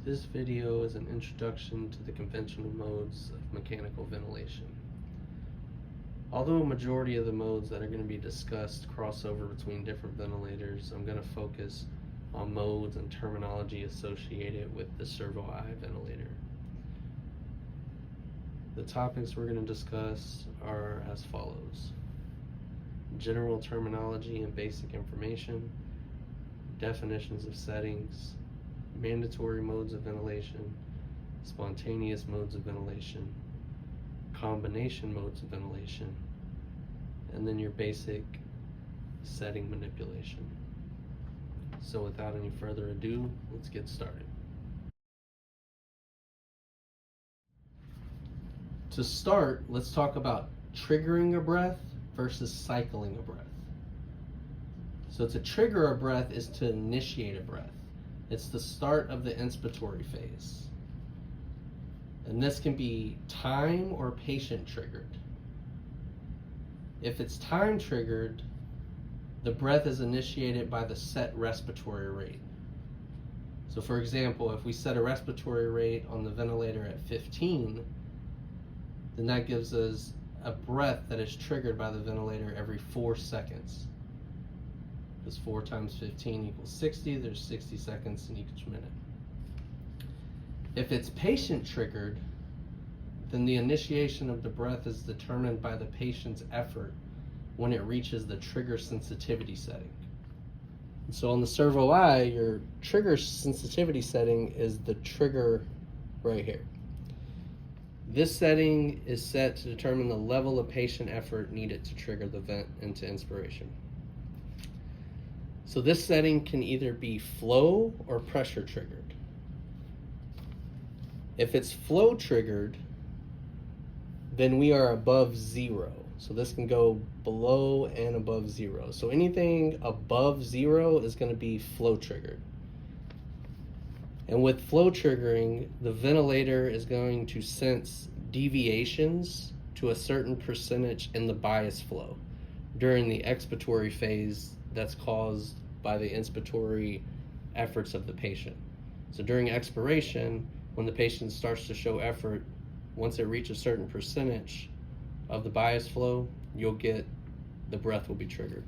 This video is an introduction to the conventional modes of mechanical ventilation. Although a majority of the modes that are going to be discussed cross over between different ventilators, I'm going to focus on modes and terminology associated with the servo-I ventilator. The topics we're going to discuss are as follows: general terminology and basic information, definitions of settings, mandatory modes of ventilation, spontaneous modes of ventilation, combination modes of ventilation, and then your basic setting manipulation. So without any further ado, let's get started. To start, let's talk about triggering a breath versus cycling a breath. So to trigger a breath is to initiate a breath. It's the start of the inspiratory phase. And this can be time or patient triggered. If it's time triggered, the breath is initiated by the set respiratory rate. So for example, if we set a respiratory rate on the ventilator at 15, then that gives us a breath that is triggered by the ventilator every 4 seconds. Because 4 times 15 equals 60, there's 60 seconds in each minute. If it's patient triggered, then the initiation of the breath is determined by the patient's effort when it reaches the trigger sensitivity setting. And so on the servo-I, your trigger sensitivity setting is the trigger right here. This setting is set to determine the level of patient effort needed to trigger the vent into inspiration. So this setting can either be flow or pressure triggered. If it's flow triggered, then we are above 0. So this can go below and above 0. So anything above 0 is going to be flow triggered. And with flow triggering, the ventilator is going to sense deviations to a certain percentage in the bias flow during the expiratory phase that's caused by the inspiratory efforts of the patient. So during expiration, when the patient starts to show effort, once it reaches a certain percentage of the bias flow, you'll get the breath will be triggered.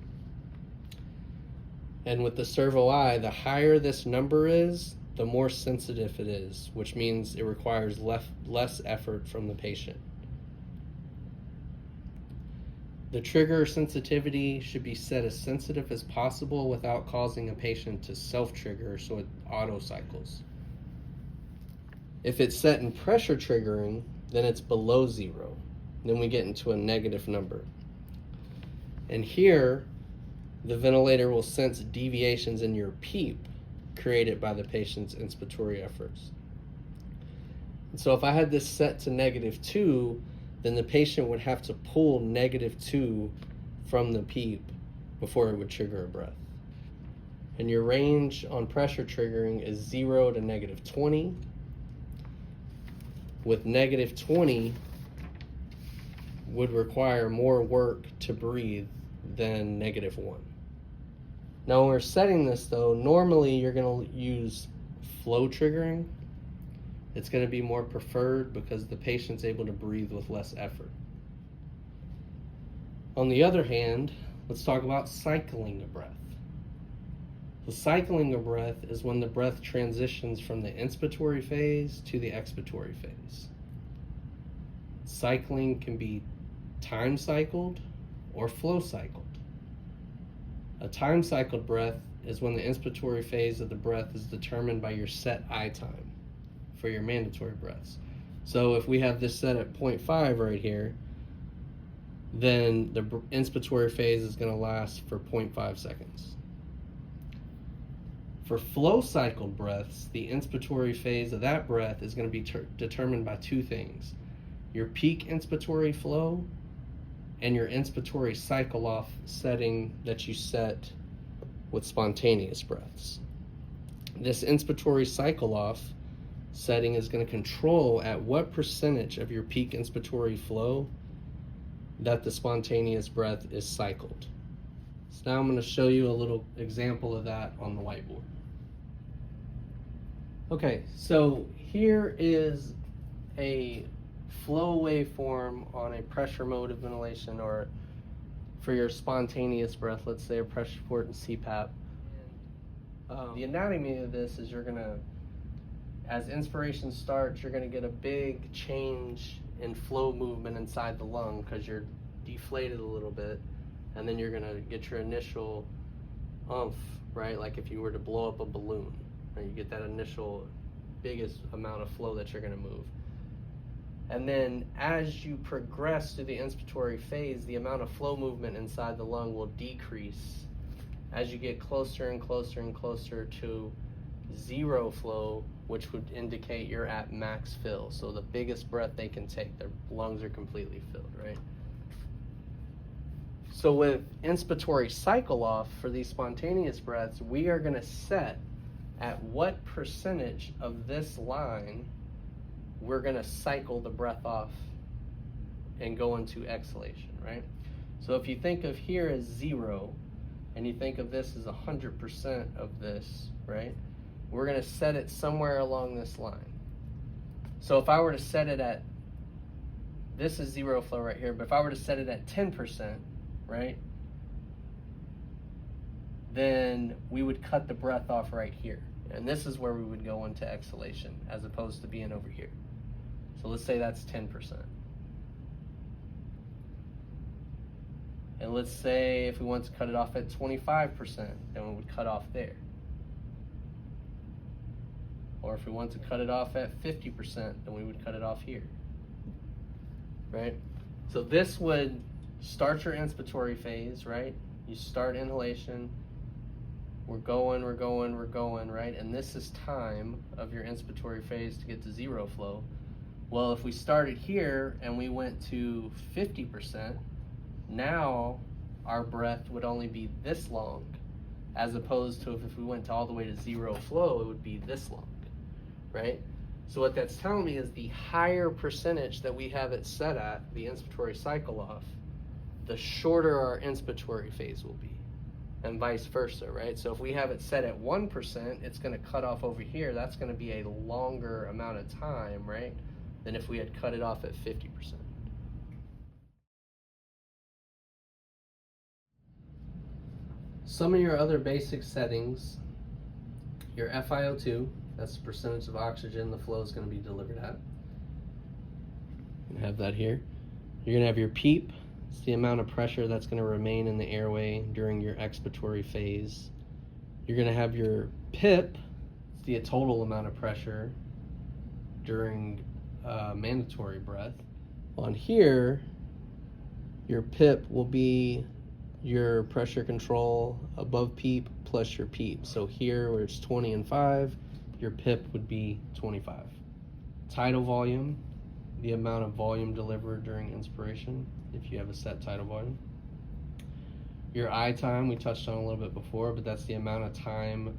And with the servo-I, the higher this number is, the more sensitive it is, which means it requires less effort from the patient. The trigger sensitivity should be set as sensitive as possible without causing a patient to self-trigger, so it auto-cycles. If it's set in pressure triggering, then it's below 0. Then we get into a negative number. And here, the ventilator will sense deviations in your PEEP created by the patient's inspiratory efforts. And so if I had this set to -2, then the patient would have to pull -2 from the PEEP before it would trigger a breath. And your range on pressure triggering is 0 to -20. With -20 would require more work to breathe than -1. Now when we're setting this though, normally you're going to use flow triggering. It's going to be more preferred because the patient's able to breathe with less effort. On the other hand, let's talk about cycling a breath. So cycling a breath is when the breath transitions from the inspiratory phase to the expiratory phase. Cycling can be time cycled or flow cycled. A time cycled breath is when the inspiratory phase of the breath is determined by your set I time for your mandatory breaths. So if we have this set at 0.5 right here, then the inspiratory phase is going to last for 0.5 seconds. For flow cycled breaths, the inspiratory phase of that breath is going to be determined by 2 things: your peak inspiratory flow and your inspiratory cycle off setting that you set with spontaneous breaths. This inspiratory cycle off setting is going to control at what percentage of your peak inspiratory flow that the spontaneous breath is cycled. So now I'm going to show you a little example of that on the whiteboard. Okay, so here is a flow waveform on a pressure mode of ventilation, or for your spontaneous breath, let's say a pressure support and CPAP. The anatomy of this is as inspiration starts, you're gonna get a big change in flow movement inside the lung because you're deflated a little bit, and then you're gonna get your initial oomph, right? Like if you were to blow up a balloon, right? You get that initial biggest amount of flow that you're gonna move. And then as you progress through the inspiratory phase, the amount of flow movement inside the lung will decrease as you get closer and closer and closer to zero flow, which would indicate you're at max fill. So the biggest breath they can take, their lungs are completely filled, right? So with inspiratory cycle off for these spontaneous breaths, we are gonna set at what percentage of this line we're gonna cycle the breath off and go into exhalation, right? So if you think of here as 0, and you think of this as 100% of this, right? We're gonna set it somewhere along this line. So if I were to set it at, this is 0 flow right here, but if I were to set it at 10%, right? Then we would cut the breath off right here. And this is where we would go into exhalation as opposed to being over here. So let's say that's 10%. And let's say if we want to cut it off at 25%, then we would cut off there. Or if we want to cut it off at 50%, then we would cut it off here. Right? So this would start your inspiratory phase, right? You start inhalation. We're going, right? And this is time of your inspiratory phase to get to 0 flow. Well, if we started here and we went to 50%, now our breath would only be this long, as opposed to if we went to all the way to 0 flow, it would be this long, right? So what that's telling me is the higher percentage that we have it set at, the inspiratory cycle off, the shorter our inspiratory phase will be, and vice versa, right? So if we have it set at 1%, it's gonna cut off over here. That's gonna be a longer amount of time, right, than if we had cut it off at 50%. Some of your other basic settings, your FiO2, that's the percentage of oxygen the flow is going to be delivered at. You can have that here. You're going to have your PEEP, it's the amount of pressure that's going to remain in the airway during your expiratory phase. You're going to have your PIP, it's the total amount of pressure during mandatory breath. On here, your PIP will be your pressure control above PEEP plus your PEEP. So here where it's 20 and 5, your PIP would be 25. Tidal volume, the amount of volume delivered during inspiration, if you have a set tidal volume. Your I time, we touched on a little bit before, but that's the amount of time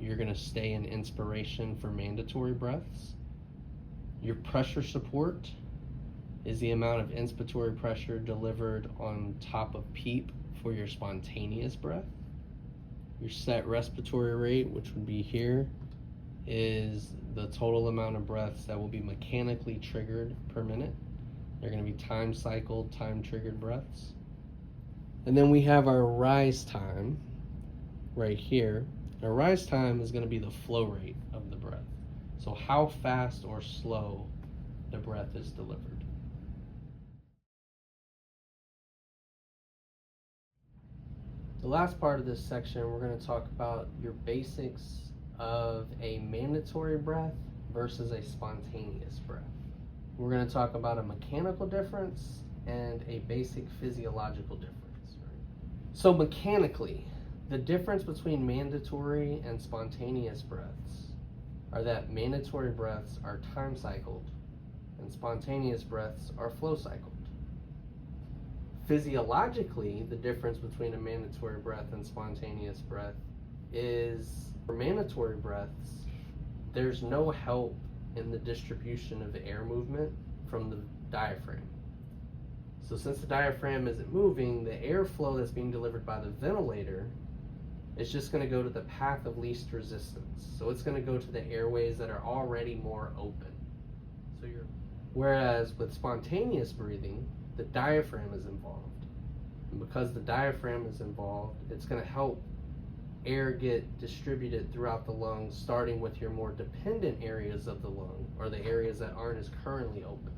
you're gonna stay in inspiration for mandatory breaths. Your pressure support is the amount of inspiratory pressure delivered on top of PEEP for your spontaneous breath. Your set respiratory rate, which would be here, is the total amount of breaths that will be mechanically triggered per minute. They're going to be time cycled, time triggered breaths. And then we have our rise time right here. Our rise time is going to be the flow rate of the breath. So how fast or slow the breath is delivered. The last part of this section, we're going to talk about your basics of a mandatory breath versus a spontaneous breath. We're going to talk about a mechanical difference and a basic physiological difference. Right? So mechanically, the difference between mandatory and spontaneous breaths are that mandatory breaths are time cycled and spontaneous breaths are flow cycled. Physiologically, the difference between a mandatory breath and spontaneous breath is for mandatory breaths, there's no help in the distribution of the air movement from the diaphragm. So since the diaphragm isn't moving, the airflow that's being delivered by the ventilator it's just going to go to the path of least resistance. So it's going to go to the airways that are already more open. Whereas with spontaneous breathing, the diaphragm is involved. And because the diaphragm is involved, it's going to help air get distributed throughout the lungs, starting with your more dependent areas of the lung, or the areas that aren't as currently open.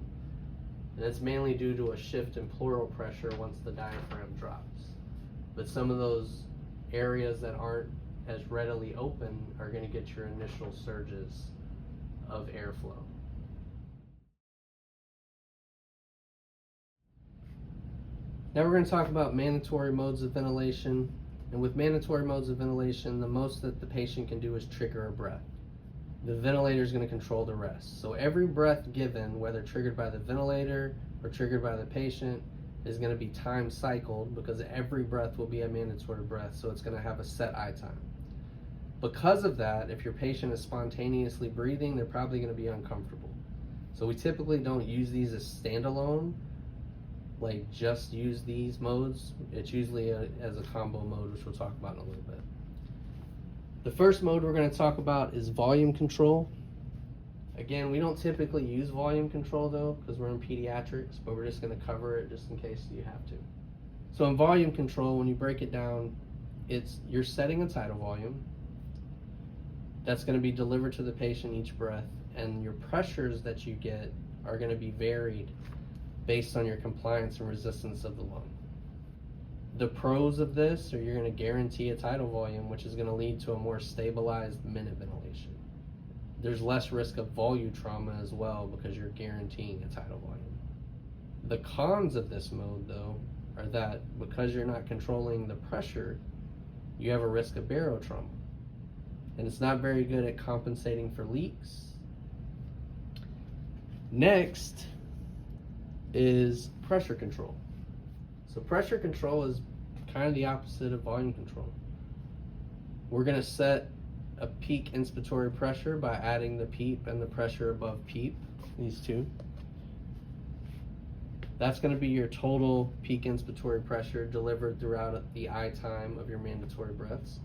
And it's mainly due to a shift in pleural pressure once the diaphragm drops. But some of those areas that aren't as readily open are going to get your initial surges of airflow. Now we're going to talk about mandatory modes of ventilation. And with mandatory modes of ventilation, the most that the patient can do is trigger a breath. The ventilator is going to control the rest. So every breath given, whether triggered by the ventilator or triggered by the patient, is going to be time cycled, because every breath will be a mandatory breath, so it's going to have a set I time. Because of that, if your patient is spontaneously breathing, they're probably going to be uncomfortable. So we typically don't use these as standalone, like just use these modes. It's usually as a combo mode, which we'll talk about in a little bit. The first mode we're going to talk about is volume control. Again, we don't typically use volume control though, because we're in pediatrics, but we're just going to cover it just in case you have to. So in volume control, when you break it down, you're setting a tidal volume that's going to be delivered to the patient each breath, and your pressures that you get are going to be varied based on your compliance and resistance of the lung. The pros of this are you're going to guarantee a tidal volume, which is going to lead to a more stabilized minute ventilation. There's less risk of volume trauma as well, because you're guaranteeing a tidal volume. The cons of this mode, though, are that because you're not controlling the pressure, you have a risk of barotrauma. And it's not very good at compensating for leaks. Next is pressure control. So pressure control is kind of the opposite of volume control. We're going to set a peak inspiratory pressure by adding the PEEP and the pressure above PEEP, these two. That's going to be your total peak inspiratory pressure delivered throughout the I time of your mandatory breaths.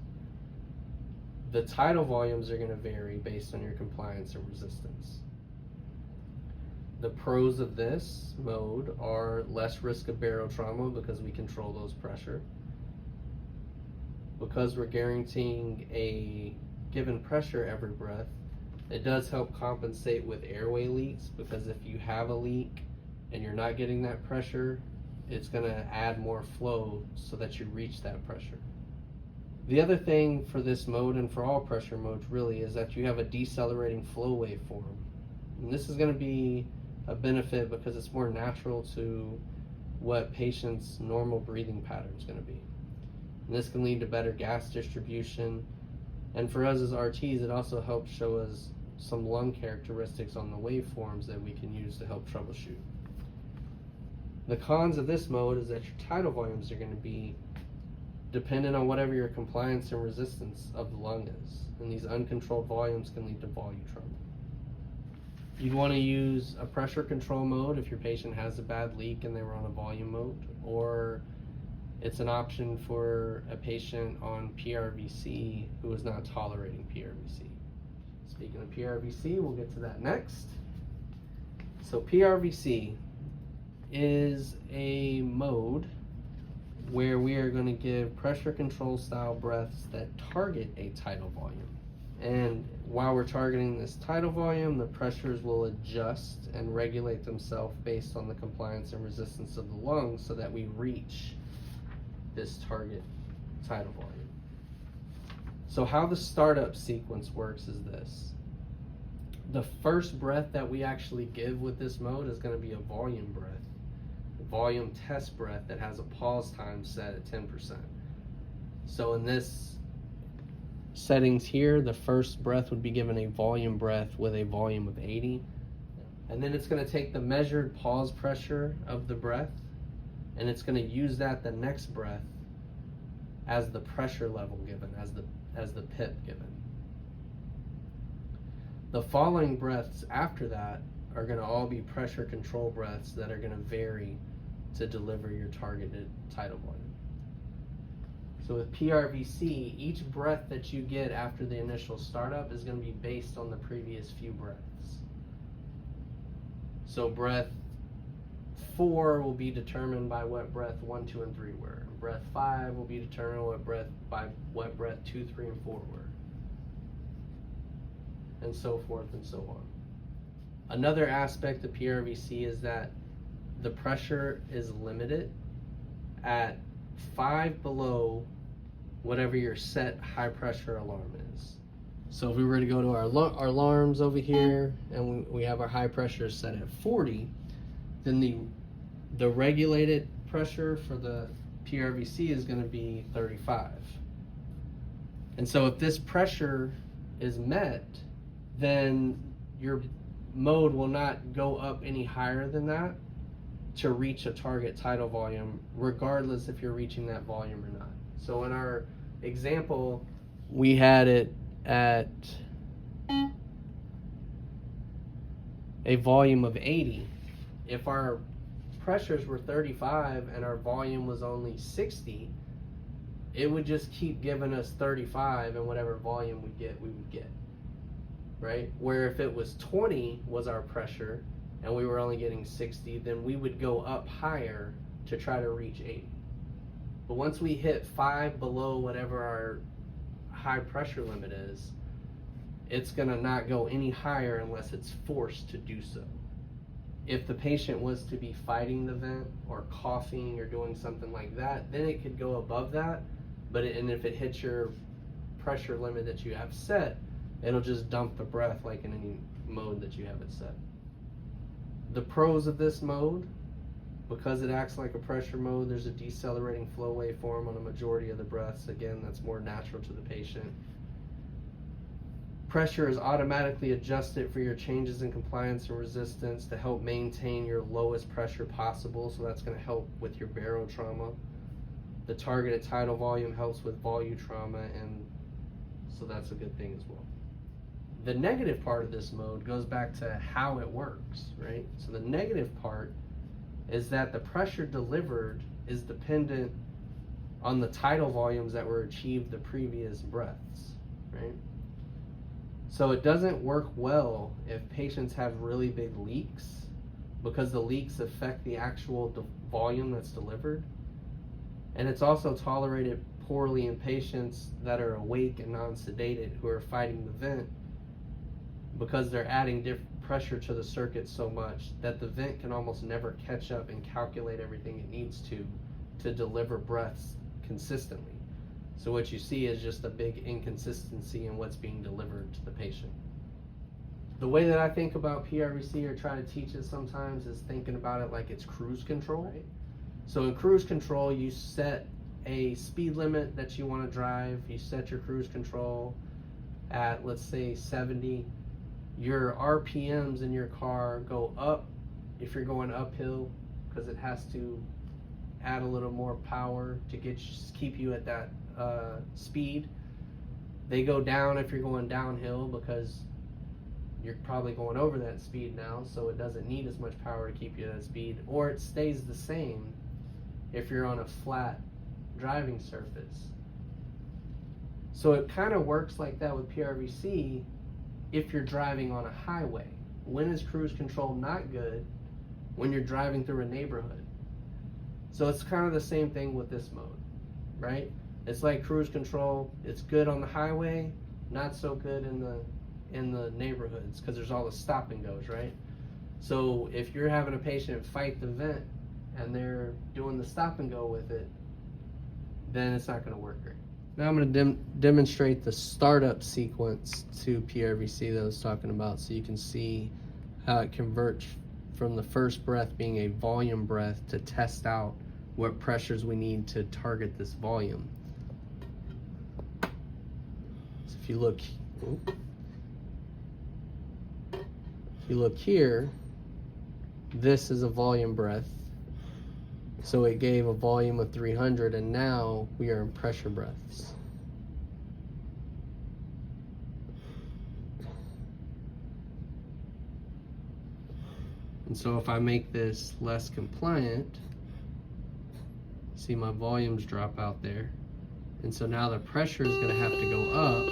The tidal volumes are going to vary based on your compliance and resistance. The pros of this mode are less risk of barotrauma because we control those pressure. Because we're guaranteeing a given pressure every breath, it does help compensate with airway leaks, because if you have a leak and you're not getting that pressure, it's going to add more flow so that you reach that pressure. The other thing for this mode, and for all pressure modes really, is that you have a decelerating flow waveform. And this is going to be a benefit because it's more natural to what patients' normal breathing pattern is going to be. And this can lead to better gas distribution. And for us as RTs, it also helps show us some lung characteristics on the waveforms that we can use to help troubleshoot. The cons of this mode is that your tidal volumes are going to be dependent on whatever your compliance and resistance of the lung is. And these uncontrolled volumes can lead to volume trauma. You'd want to use a pressure control mode if your patient has a bad leak and they were on a volume mode, or it's an option for a patient on PRVC who is not tolerating PRVC. Speaking of PRVC, we'll get to that next. So PRVC is a mode where we are going to give pressure control style breaths that target a tidal volume. And while we're targeting this tidal volume, the pressures will adjust and regulate themselves based on the compliance and resistance of the lungs so that we reach this target tidal volume. So how the startup sequence works is this. The first breath that we actually give with this mode is going to be a volume breath, a volume test breath that has a pause time set at 10%. So in this settings here, the first breath would be given a volume breath with a volume of 80. And then it's going to take the measured pause pressure of the breath, and it's going to use that the next breath as the pressure level given, as the PIP given. The following breaths after that are going to all be pressure control breaths that are going to vary to deliver your targeted tidal volume. So with PRVC, each breath that you get after the initial startup is going to be based on the previous few breaths. So breath 4 will be determined by what breath 1, 2, and 3 were. Breath 5 will be determined by what breath 2, 3, and 4 were. And so forth and so on. Another aspect of PRVC is that the pressure is limited at 5 below whatever your set high pressure alarm is. So if we were to go to our alarms over here and we have our high pressure set at 40, then the regulated pressure for the PRVC is going to be 35. And so if this pressure is met, then your mode will not go up any higher than that to reach a target tidal volume, regardless if you're reaching that volume or not. So in our example, we had it at a volume of 80. If our pressures were 35 and our volume was only 60, it would just keep giving us 35, and whatever volume we would get, right? Where if it was 20 was our pressure and we were only getting 60, then we would go up higher to try to reach 80. But once we hit 5 below whatever our high pressure limit is, it's gonna not go any higher unless it's forced to do so. If the patient was to be fighting the vent or coughing or doing something like that, then it could go above that. And if it hits your pressure limit that you have set, it'll just dump the breath like in any mode that you have it set. The pros of this mode, because it acts like a pressure mode, there's a decelerating flow waveform on a majority of the breaths. Again, that's more natural to the patient. Pressure is automatically adjusted for your changes in compliance and resistance to help maintain your lowest pressure possible, so that's going to help with your barotrauma. The targeted tidal volume helps with volutrauma, and so that's a good thing as well. The negative part of this mode goes back to how it works, right? So the negative part is that the pressure delivered is dependent on the tidal volumes that were achieved the previous breaths, right? So it doesn't work well if patients have really big leaks, because the leaks affect the actual volume that's delivered. And it's also tolerated poorly in patients that are awake and non-sedated who are fighting the vent, because they're adding pressure to the circuit so much that the vent can almost never catch up and calculate everything it needs to deliver breaths consistently. So what you see is just a big inconsistency in what's being delivered to the patient. The way that I think about PRVC, or try to teach it sometimes, is thinking about it like it's cruise control. Right? So in cruise control, you set a speed limit that you want to drive. You set your cruise control at, let's say, 70. Your RPMs in your car go up if you're going uphill, because it has to add a little more power to keep you at that speed. They go down if you're going downhill, because you're probably going over that speed now, so it doesn't need as much power to keep you at that speed. Or it stays the same if you're on a flat driving surface. So it kind of works like that with PRVC if you're driving on a highway. When is cruise control not good? When you're driving through a neighborhood. So it's kind of the same thing with this mode, right? It's like cruise control. It's good on the highway, not so good in the neighborhoods, because there's all the stop and goes, right? So if you're having a patient fight the vent and they're doing the stop and go with it, then it's not going to work great. Now I'm going to demonstrate the startup sequence to PRVC that I was talking about, so you can see how it converts from the first breath being a volume breath to test out what pressures we need to target this volume. So if you look here, this is a volume breath. So it gave a volume of 300, and now we are in pressure breaths. And so if I make this less compliant, see my volumes drop out there. And so now the pressure is going to have to go up.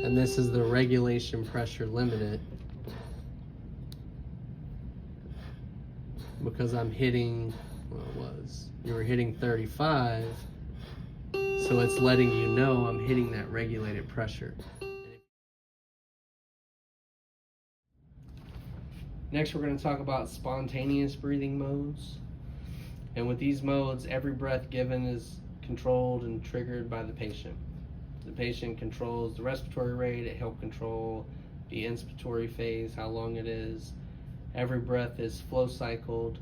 And this is the regulation pressure limited, because I'm hitting, you were hitting 35, so it's letting you know I'm hitting that regulated pressure. Next, we're going to talk about spontaneous breathing modes. And with these modes, every breath given is controlled and triggered by the patient. The patient controls the respiratory rate, it helps control the inspiratory phase, how long it is. Every breath is flow cycled.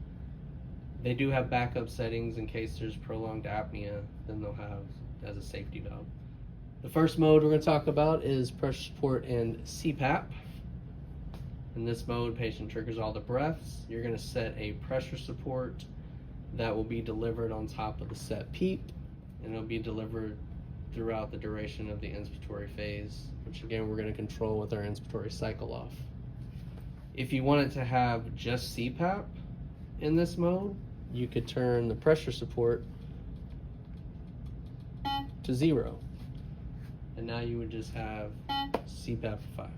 They do have backup settings in case there's prolonged apnea, then they'll have as a safety valve. The first mode we're going to talk about is pressure support and CPAP. In this mode, patient triggers all the breaths. You're going to set a pressure support that will be delivered on top of the set PEEP, and it'll be delivered throughout the duration of the inspiratory phase, which again we're going to control with our inspiratory cycle off. If you wanted to have just CPAP in this mode, you could turn the pressure support to 0, and now you would just have CPAP 5.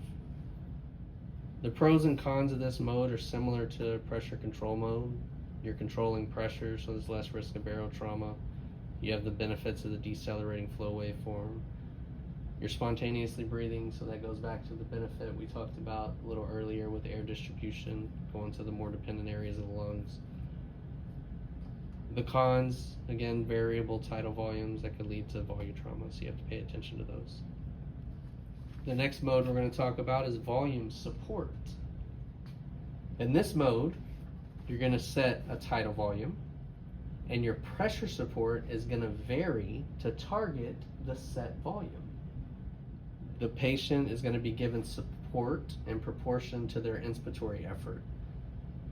The pros and cons of this mode are similar to pressure control mode. You're controlling pressure, so there's less risk of barotrauma. You have the benefits of the decelerating flow waveform. You're spontaneously breathing, so that goes back to the benefit we talked about a little earlier with air distribution, going to the more dependent areas of the lungs. The cons, again, variable tidal volumes that could lead to volutrauma, so you have to pay attention to those. The next mode we're going to talk about is volume support. In this mode, you're going to set a tidal volume, and your pressure support is going to vary to target the set volume. The patient is going to be given support in proportion to their inspiratory effort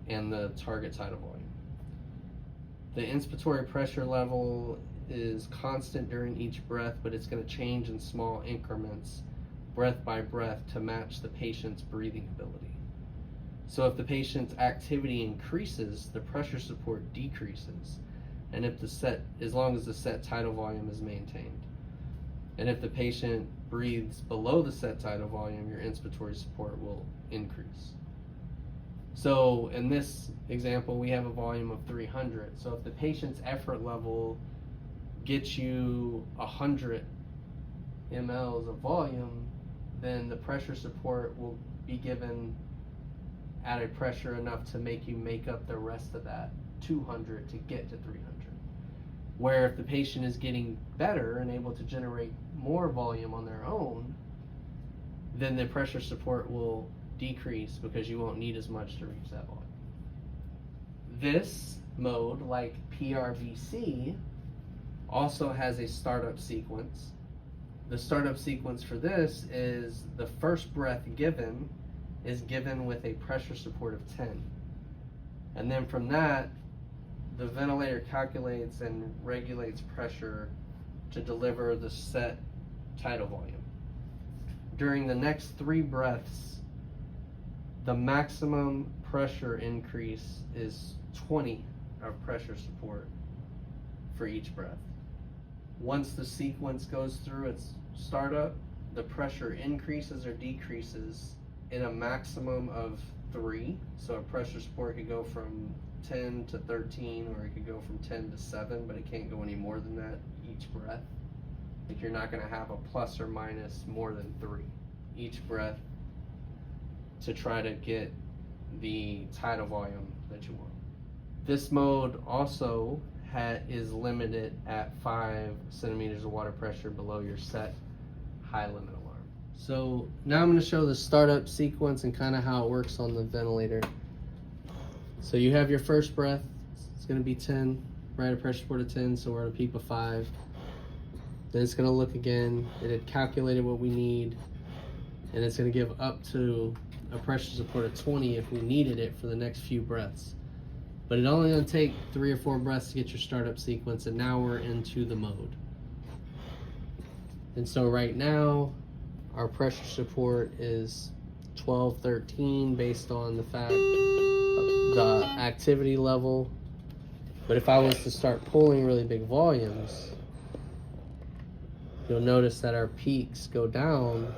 and the target tidal volume. The inspiratory pressure level is constant during each breath, but it's going to change in small increments, breath by breath, to match the patient's breathing ability. So if the patient's activity increases, the pressure support decreases, and if as long as the set tidal volume is maintained. And if the patient breathes below the set tidal volume, your inspiratory support will increase. So in this example, we have a volume of 300. So if the patient's effort level gets you 100 mLs of volume, then the pressure support will be given at a pressure enough to make you make up the rest of that 200 to get to 300. Where if the patient is getting better and able to generate more volume on their own, then the pressure support will decrease because you won't need as much to reach that volume. This mode, like PRVC, also has a startup sequence. The startup sequence for this is the first breath given is given with a pressure support of 10. And then from that, the ventilator calculates and regulates pressure to deliver the set tidal volume. During the next 3 breaths, the maximum pressure increase is 20 of pressure support for each breath. Once the sequence goes through its startup, the pressure increases or decreases in a maximum of 3. So a pressure support could go from 10 to 13, or it could go from 10 to 7, but it can't go any more than that each breath. Like, you're not going to have a plus or minus more than 3 each breath to try to get the tidal volume that you want. This mode also is limited at 5 centimeters of water pressure below your set high limit alarm. So now I'm going to show the startup sequence and kind of how it works on the ventilator. So you have your first breath, it's going to be 10, right? A pressure support of 10, so we're at a PEEP of 5. Then it's going to look again, it had calculated what we need, and it's going to give up to a pressure support of 20 if we needed it for the next few breaths. But it's only going to take 3 or 4 breaths to get your startup sequence, and now we're into the mode. And so right now, our pressure support is 12, 13 based on the fact, the activity level. But if I was to start pulling really big volumes, you'll notice that our peaks go down.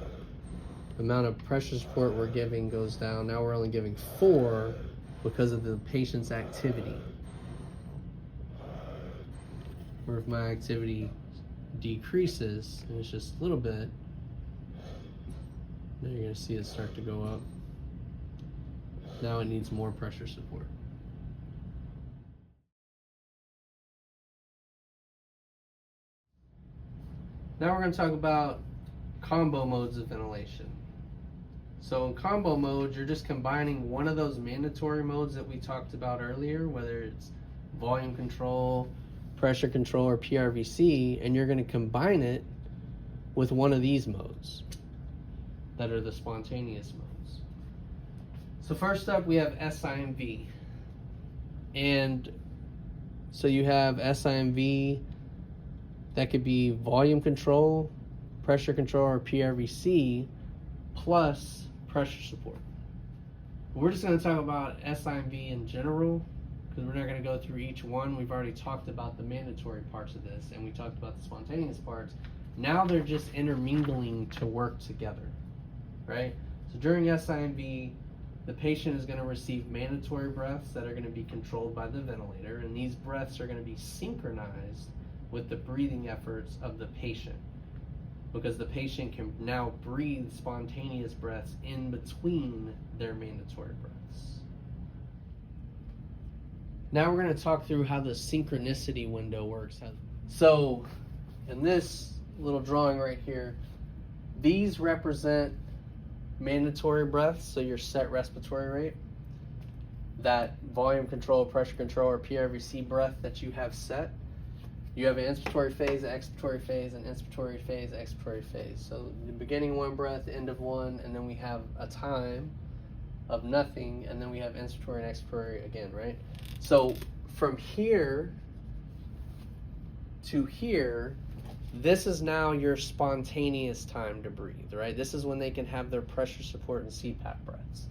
The amount of pressure support we're giving goes down. Now we're only giving 4 because of the patient's activity. Or if my activity decreases, and it's just a little bit, now you're going to see it start to go up. Now it needs more pressure support. Now we're going to talk about combo modes of ventilation. So in combo mode, you're just combining one of those mandatory modes that we talked about earlier, whether it's volume control, pressure control, or PRVC, and you're going to combine it with one of these modes that are the spontaneous modes. So first up, we have SIMV. And so you have SIMV that could be volume control, pressure control, or PRVC plus pressure support. We're just going to talk about SIMV in general because we're not going to go through each one. We've already talked about the mandatory parts of this and we talked about the spontaneous parts. Now they're just intermingling to work together, right? So during SIMV, the patient is going to receive mandatory breaths that are going to be controlled by the ventilator, and these breaths are going to be synchronized with the breathing efforts of the patient, because the patient can now breathe spontaneous breaths in between their mandatory breaths. Now we're going to talk through how the synchronicity window works. So in this little drawing right here, these represent mandatory breaths, so your set respiratory rate, that volume control, pressure control, or PRVC breath that you have set. You have an inspiratory phase, an expiratory phase, an inspiratory phase, expiratory phase. So the beginning one breath, end of one, and then we have a time of nothing, and then we have inspiratory and expiratory again, right? So from here to here, this is now your spontaneous time to breathe, right? This is when they can have their pressure support and CPAP breaths.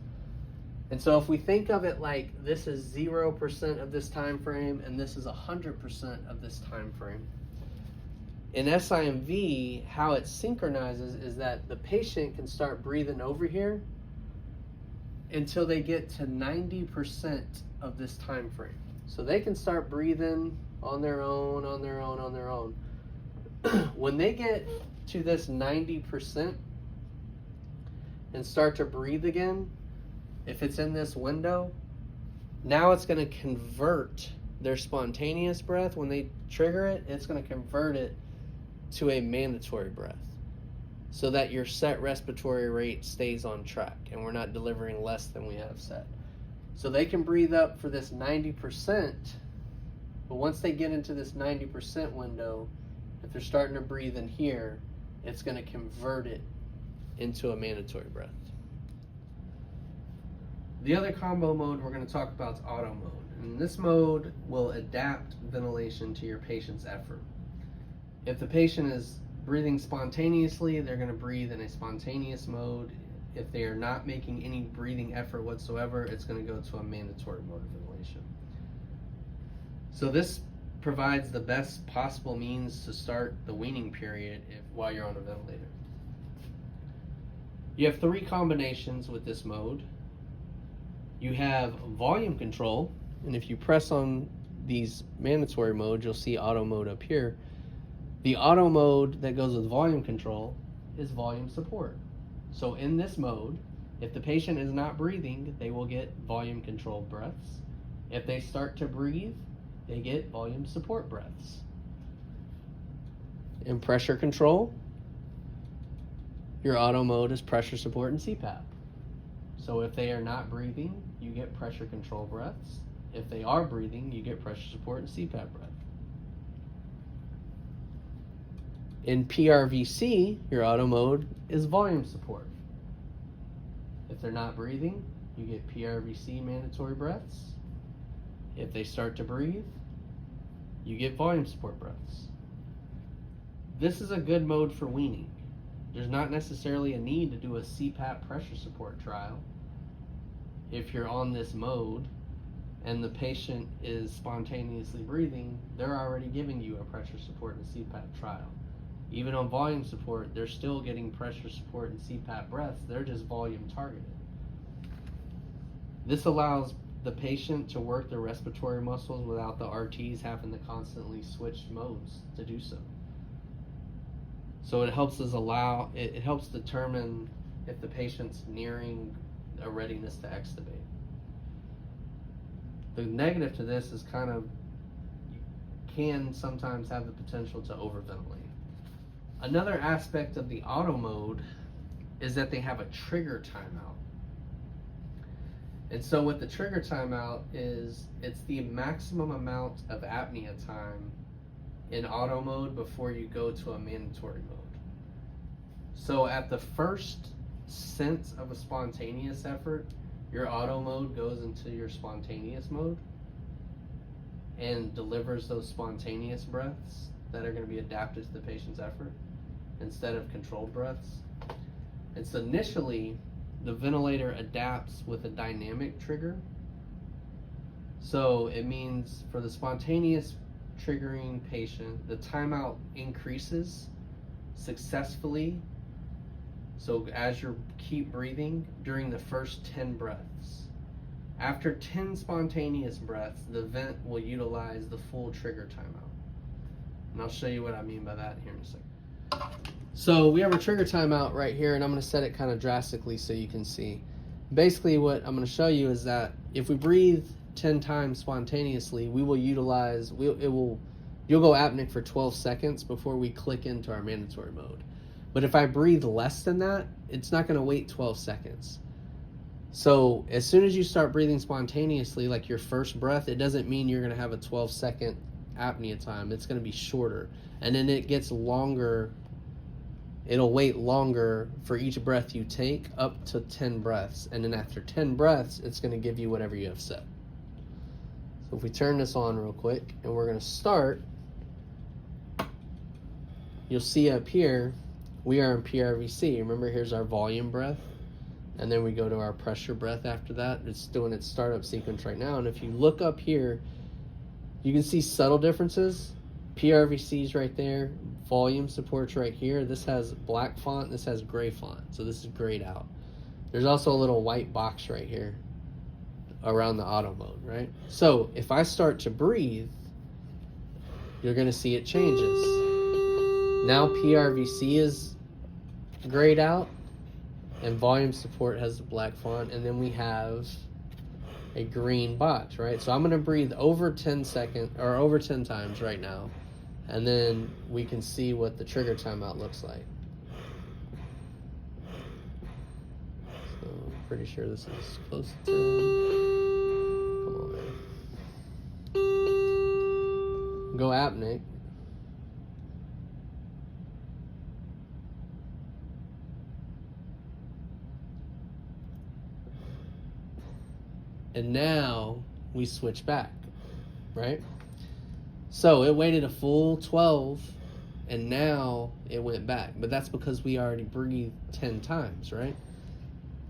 And so if we think of it like this is 0% of this time frame and this is 100% of this time frame. In SIMV, how it synchronizes is that the patient can start breathing over here until they get to 90% of this time frame. So they can start breathing on their own, on their own, on their own. When they get to this 90% and start to breathe again, if it's in this window, now it's going to convert their spontaneous breath. When they trigger it, it's going to convert it to a mandatory breath so that your set respiratory rate stays on track and we're not delivering less than we have set. So they can breathe up for this 90%, but once they get into this 90% window, if they're starting to breathe in here, it's going to convert it into a mandatory breath. The other combo mode we're going to talk about is auto mode. And this mode will adapt ventilation to your patient's effort. If the patient is breathing spontaneously, they're going to breathe in a spontaneous mode. If they are not making any breathing effort whatsoever, it's going to go to a mandatory mode of ventilation. So this provides the best possible means to start the weaning period while you're on a ventilator. You have 3 combinations with this mode. You have volume control, and if you press on these mandatory modes, you'll see auto mode up here. The auto mode that goes with volume control is volume support. So in this mode, if the patient is not breathing, they will get volume control breaths. If they start to breathe, they get volume support breaths. In pressure control, your auto mode is pressure support and CPAP. So if they are not breathing, you get pressure control breaths. If they are breathing, you get pressure support and CPAP breath. In PRVC, your auto mode is volume support. If they're not breathing, you get PRVC mandatory breaths. If they start to breathe, you get volume support breaths. This is a good mode for weaning. There's not necessarily a need to do a CPAP pressure support trial if you're on this mode and the patient is spontaneously breathing, they're already giving you a pressure support in a CPAP trial. Even on volume support, they're still getting pressure support and CPAP breaths, they're just volume targeted. This allows the patient to work their respiratory muscles without the RTs having to constantly switch modes to do so. So it helps it helps determine if the patient's nearing a readiness to extubate. The negative to this is you can sometimes have the potential to overventilate. Another aspect of the auto mode is that they have a trigger timeout. And so what the trigger timeout is, it's the maximum amount of apnea time in auto mode before you go to a mandatory mode. So at the first sense of a spontaneous effort, your auto mode goes into your spontaneous mode and delivers those spontaneous breaths that are going to be adapted to the patient's effort instead of controlled breaths. And so initially, the ventilator adapts with a dynamic trigger. So it means for the spontaneous triggering patient, the timeout increases successfully. So as you keep breathing during the first 10 breaths. After 10 spontaneous breaths, the vent will utilize the full trigger timeout. And I'll show you what I mean by that here in a second. So we have a trigger timeout right here, and I'm going to set it kind of drastically so you can see. Basically what I'm going to show you is that if we breathe 10 times spontaneously, we will utilize, you'll go apneic for 12 seconds before we click into our mandatory mode. But if I breathe less than that, it's not going to wait 12 seconds. So as soon as you start breathing spontaneously, like your first breath, it doesn't mean you're going to have a 12-second apnea time. It's going to be shorter. And then it gets longer. It'll wait longer for each breath you take, up to 10 breaths. And then after 10 breaths, it's going to give you whatever you have set. So if we turn this on real quick, and we're going to start, you'll see up here, we are in PRVC. Remember, here's our volume breath, and then we go to our pressure breath after that. It's doing its startup sequence right now, and if you look up here, you can see subtle differences. PRVC's right there, volume support's right here. This has black font, this has gray font, so this is grayed out. There's also a little white box right here around the auto mode, right? So if I start to breathe, you're gonna see it changes. Now PRVC is grayed out and volume support has the black font, and then we have a green box, right? So I'm gonna breathe over 10 times right now, and then we can see what the trigger timeout looks like. So I'm pretty sure this is close to 10. Come on, man. Go apneic. And now we switch back, right? So it waited a full 12, and now it went back. But that's because we already breathed 10 times, right?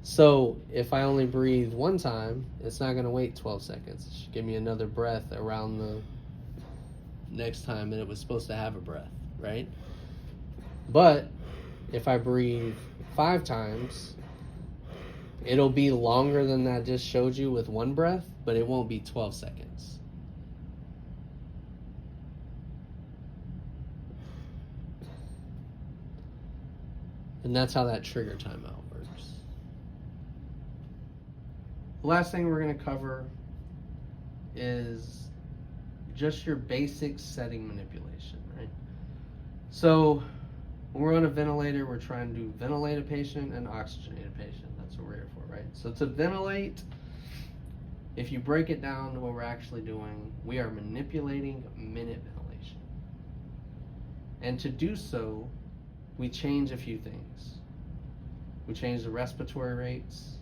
So if I only breathe one time, it's not gonna wait 12 seconds. It should give me another breath around the next time that it was supposed to have a breath, right? But if I breathe 5 times, it'll be longer than that just showed you with one breath, but it won't be 12 seconds. And that's how that trigger timeout works. The last thing we're going to cover is just your basic setting manipulation, right? So when we're on a ventilator, we're trying to ventilate a patient and oxygenate a patient. That's what we're here for, right? So to ventilate, if you break it down to what we're actually doing, we are manipulating minute ventilation. And to do so, we change a few things. We change the respiratory rates,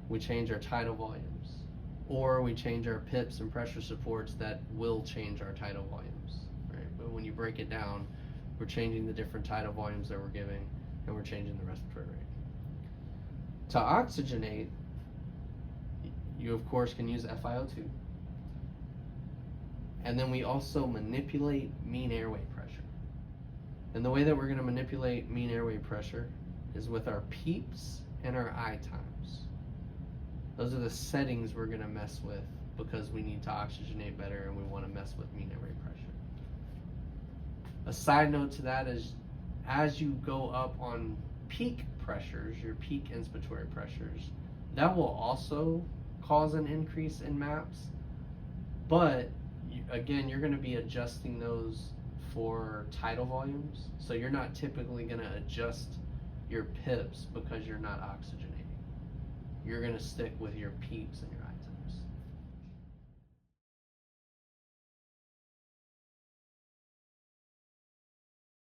we change our tidal volumes, or we change our PIPs and pressure supports that will change our tidal volumes, right? But when you break it down, we're changing the different tidal volumes that we're giving, and we're changing the respiratory rate. To oxygenate, you of course can use FiO2. And then we also manipulate mean airway pressure. And the way that we're going to manipulate mean airway pressure is with our PEEPs and our I times. Those are the settings we're going to mess with because we need to oxygenate better and we want to mess with mean airway pressure. A side note to that is as you go up on peak pressures, your peak inspiratory pressures, that will also cause an increase in MAPs, but again, you're going to be adjusting those for tidal volumes, so you're not typically going to adjust your PIPs because you're not oxygenating. You're going to stick with your PEEPs and your I